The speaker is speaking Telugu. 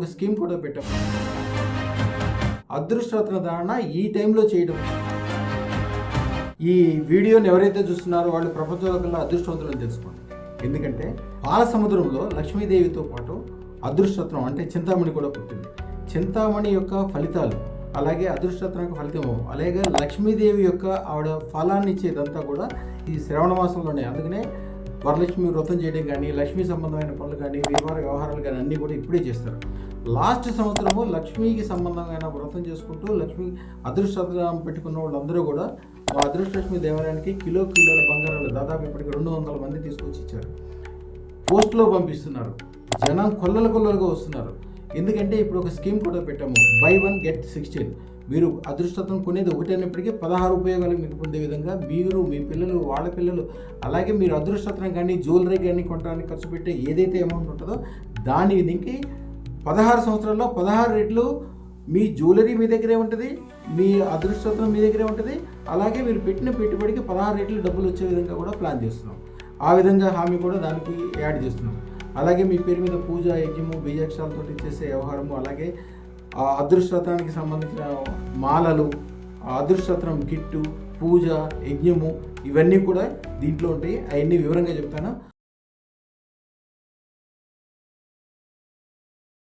ఒక స్కీమ్ కూడా పెట్టాము. అదృష్టరత్న ధారణ ఈ టైంలో చేయడం. ఈ వీడియోని ఎవరైతే చూస్తున్నారో వాళ్ళు ప్రపంచంలో కల్లా అదృష్టవంతులని తెలుసుకోండి. ఎందుకంటే పాల సముద్రంలో లక్ష్మీదేవితో పాటు అదృష్టరత్నం అంటే చింతామణి కూడా పుట్టింది. చింతామణి యొక్క ఫలితాలు, అలాగే అదృష్టరత్నం యొక్క ఫలితము, అలాగే లక్ష్మీదేవి యొక్క ఆవిడ ఫలాన్ని ఇచ్చేదంతా కూడా ఈ శ్రవణ మాసంలోనే. అందుకనే వరలక్ష్మి వ్రతం చేయడం కానీ, లక్ష్మీ సంబంధమైన పనులు కానీ, వ్యాపార వ్యవహారాలు కానీ అన్నీ కూడా ఇప్పుడే చేస్తారు. లాస్ట్ సంవత్సరము లక్ష్మీకి సంబంధమైన వ్రతం చేసుకుంటూ లక్ష్మీ అదృష్టం పెట్టుకున్న వాళ్ళందరూ కూడా మా అదృష్టలక్ష్మి దేవాలయానికి కిలోల బంగారాలు దాదాపు ఇప్పటికి 200 మంది తీసుకొచ్చి ఇచ్చారు. పోస్ట్లో పంపిస్తున్నారు. జనం కొల్లలుగా వస్తున్నారు. ఎందుకంటే ఇప్పుడు ఒక స్కీమ్ కూడా పెట్టాము, బై 1 get 16. మీరు అదృష్టం కొనేది ఒకటైనప్పటికీ 16 ఉపయోగాలు మీకు పొందే విధంగా మీరు, మీ పిల్లలు, వాళ్ళ పిల్లలు, అలాగే మీరు అదృష్టం కానీ జ్యువెలరీ కానీ కొనడానికి ఖర్చు పెట్టే ఏదైతే అమౌంట్ ఉంటుందో దాని దీనికి 16 సంవత్సరాల్లో 16 రెట్లు మీ జ్యువెలరీ మీ దగ్గరే ఉంటుంది, మీ అదృష్టం మీ దగ్గరే ఉంటుంది. అలాగే మీరు పెట్టిన పెట్టుబడికి 16 రెట్లు డబ్బులు వచ్చే విధంగా కూడా ప్లాన్ చేస్తున్నాం. ఆ విధంగా హామీ కూడా దానికి యాడ్ చేస్తున్నాం. అలాగే మీ పేరు మీద పూజ, యజ్ఞము, బీజాక్షరాలతో చేసే వ్యవహారము, అలాగే ఆ అదృష్టరత్నానికి సంబంధించిన మాలలు, అదృష్టరత్నం కిట్టు, పూజ, యజ్ఞము ఇవన్నీ కూడా దీంట్లో ఉంటాయి. అవన్నీ వివరంగా చెప్తాను.